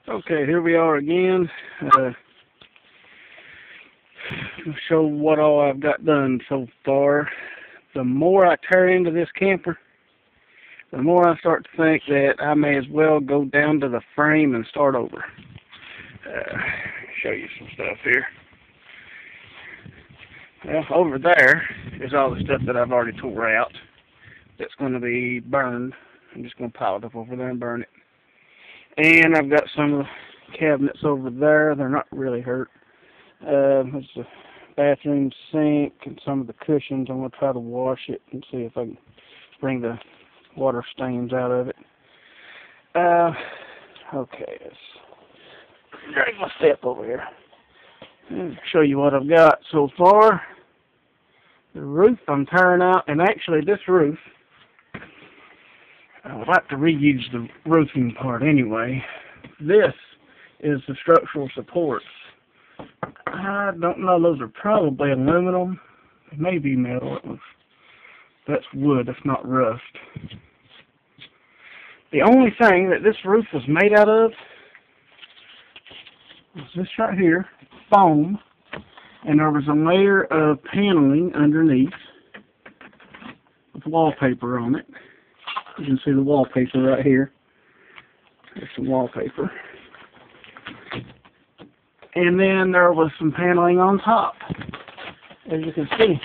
Okay, here we are again. I'll show what all I've got done so far. The more I tear into this camper, the more I start to think that I may as well go down to the frame and start over. Show you some stuff here. Well, over there is all the stuff that I've already tore out that's going to be burned. I'm just going to pile it up over there and burn it. And I've got some of the cabinets over there. They're not really hurt. There's the bathroom sink and some of the cushions. I'm going to try to wash it and see if I can bring the water stains out of it. Okay, let's drag my step over here and show you what I've got so far. The roof I'm tearing out, and actually this roof, I would like to reuse the roofing part anyway. This is the structural supports. I don't know, those are probably aluminum. It may be metal. That's wood, that's not rust. The only thing that this roof was made out of is this right here, foam, and there was a layer of paneling underneath with wallpaper on it. You can see the wallpaper right here. There's some wallpaper. And then there was some paneling on top. As you can see,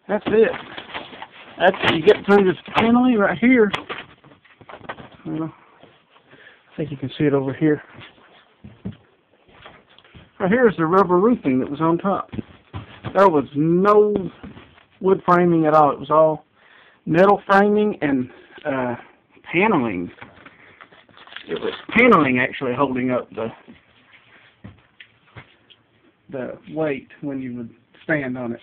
that's it. After you get through this paneling right here, well, I think you can see it over here. Right here is the rubber roofing that was on top. There was no wood framing at all. It was all metal framing and paneling. It was paneling actually holding up the weight when you would stand on it.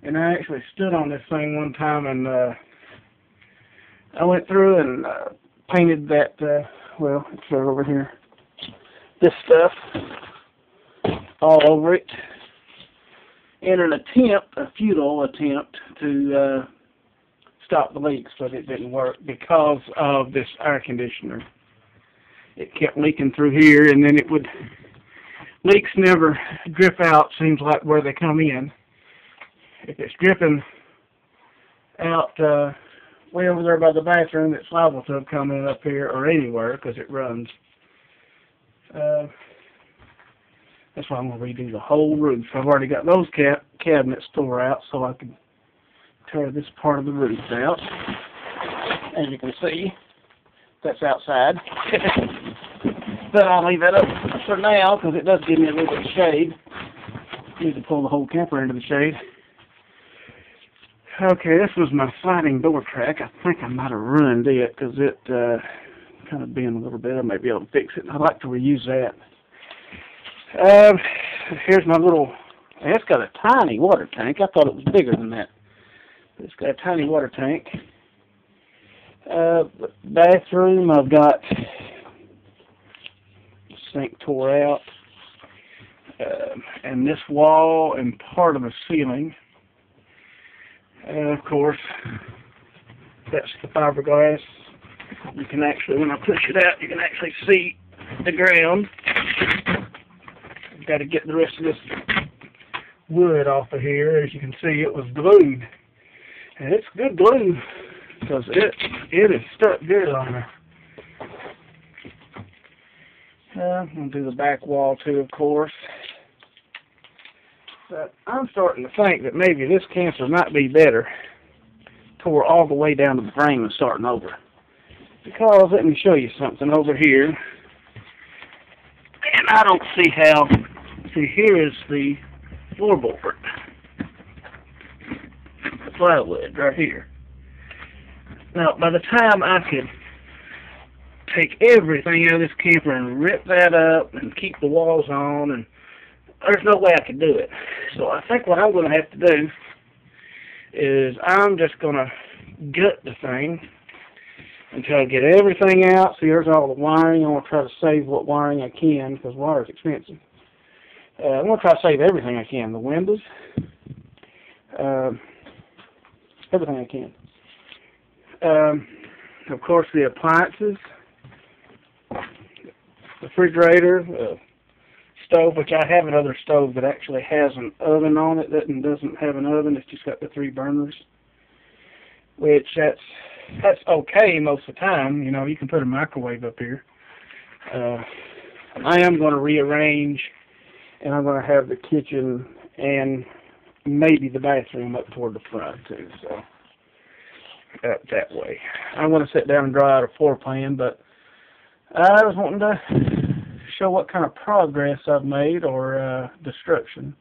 And I actually stood on this thing one time, and I went through and painted that, well, it's over here, this stuff all over it in an attempt, a futile attempt, to stop the leaks, but it didn't work because of this air conditioner. It kept leaking through here, and then it would, leaks never drip out, seems like, where they come in. If it's dripping out way over there by the bathroom, it's liable to have come in up here or anywhere because it runs. That's why I'm going to redo the whole roof. I've already got those cabinets tore out so I can tear this part of the roof out. As you can see, that's outside. But I'll leave that up for now because it does give me a little bit of shade. Need to pull the whole camper into the shade. Okay, this was my sliding door track. I think I might have ruined it because it kind of bent a little bit. I might be able to fix it. I'd like to reuse that. Here's my little, it's got a tiny water tank. I thought it was bigger than that. But it's got a tiny water tank. Bathroom, I've got the sink tore out. And this wall and part of the ceiling. Of course, that's the fiberglass. You can actually, when I push it out, you can actually see the ground. I've got to get the rest of this wood off of here. As you can see, it was glued. And it's good glue because it is stuck good on there. I'm going to do the back wall too, of course. But I'm starting to think that maybe this camper might be better tore all the way down to the frame and starting over. Because, let me show you something over here. And I don't see how, see, here is the floorboard. The plywood right here. Now, by the time I could take everything out of this camper and rip that up and keep the walls on, and there's no way I could do it. So I think what I'm going to have to do is I'm just going to gut the thing until I get everything out. See, there's all the wiring. I'm going to try to save what wiring I can because wire is expensive. I'm going to try to save everything I can. The windows, everything I can. Of course, the appliances. refrigerator, stove, which I have another stove that actually has an oven on it that doesn't have an oven. It's just got the 3 burners, which that's okay most of the time. You know, you can put a microwave up here. I am going to rearrange, and I'm going to have the kitchen and maybe the bathroom up toward the front too. So that way, I'm going to sit down and draw out a floor plan. But I was wanting to show what kind of progress I've made or destruction.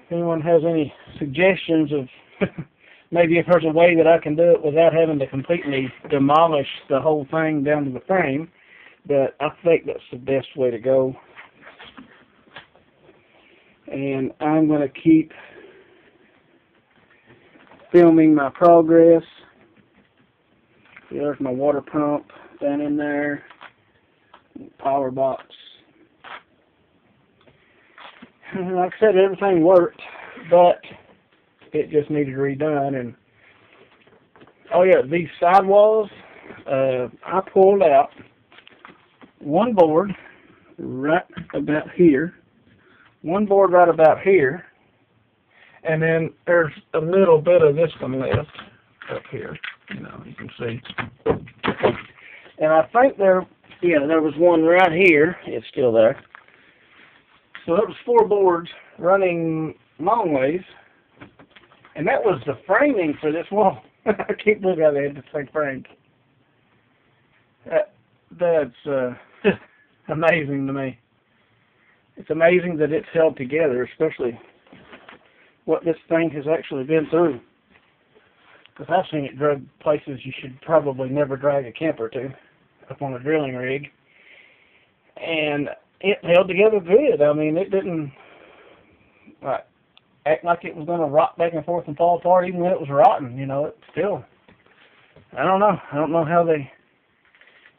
If anyone has any suggestions of maybe if there's a way that I can do it without having to completely demolish the whole thing down to the frame, but I think that's the best way to go. And I'm going to keep filming my progress. There's my water pump down in there, power box. Like I said, everything worked, but it just needed redone. And oh yeah, these sidewalls, I pulled out one board right about here, one board right about here, and then there's a little bit of this one left up here. You know, you can see. And I think there was one right here. It's still there. So that was 4 boards running long ways. And that was the framing for this wall. I can't believe how they had this thing framed. That's amazing to me. It's amazing that it's held together, especially what this thing has actually been through. Because I've seen it drug places you should probably never drag a camper to, up on a drilling rig. And it held together good. I mean, it didn't act like it was going to rock back and forth and fall apart even when it was rotten. You know, it still, I don't know how they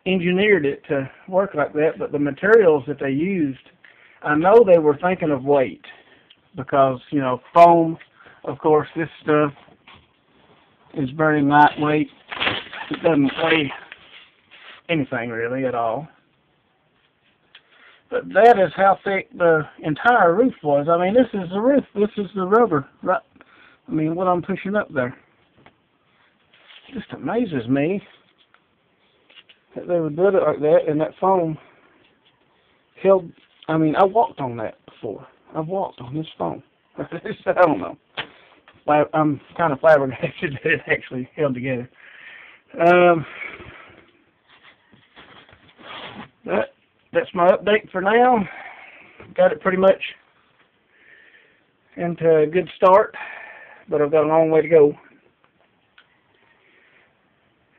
engineered it to work like that, but the materials that they used, I know they were thinking of weight. Because, you know, foam, of course, this stuff is very lightweight. It doesn't weigh anything really at all. But that is how thick the entire roof was. I mean, this is the roof. This is the rubber. Right? I mean, what I'm pushing up there. It just amazes me that they would build it like that, and that foam held. I mean, I walked on that before. I've walked on this foam. I don't know. I'm kind of flabbergasted that it actually held together. That's my update for now. Got it pretty much into a good start, but I've got a long way to go.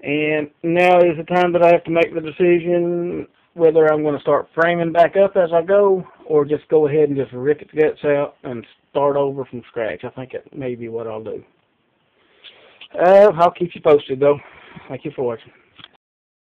And now is the time that I have to make the decision whether I'm going to start framing back up as I go, or just go ahead and just rip its guts out and start over from scratch. I think that may be what I'll do. I'll keep you posted, though. Thank you for watching.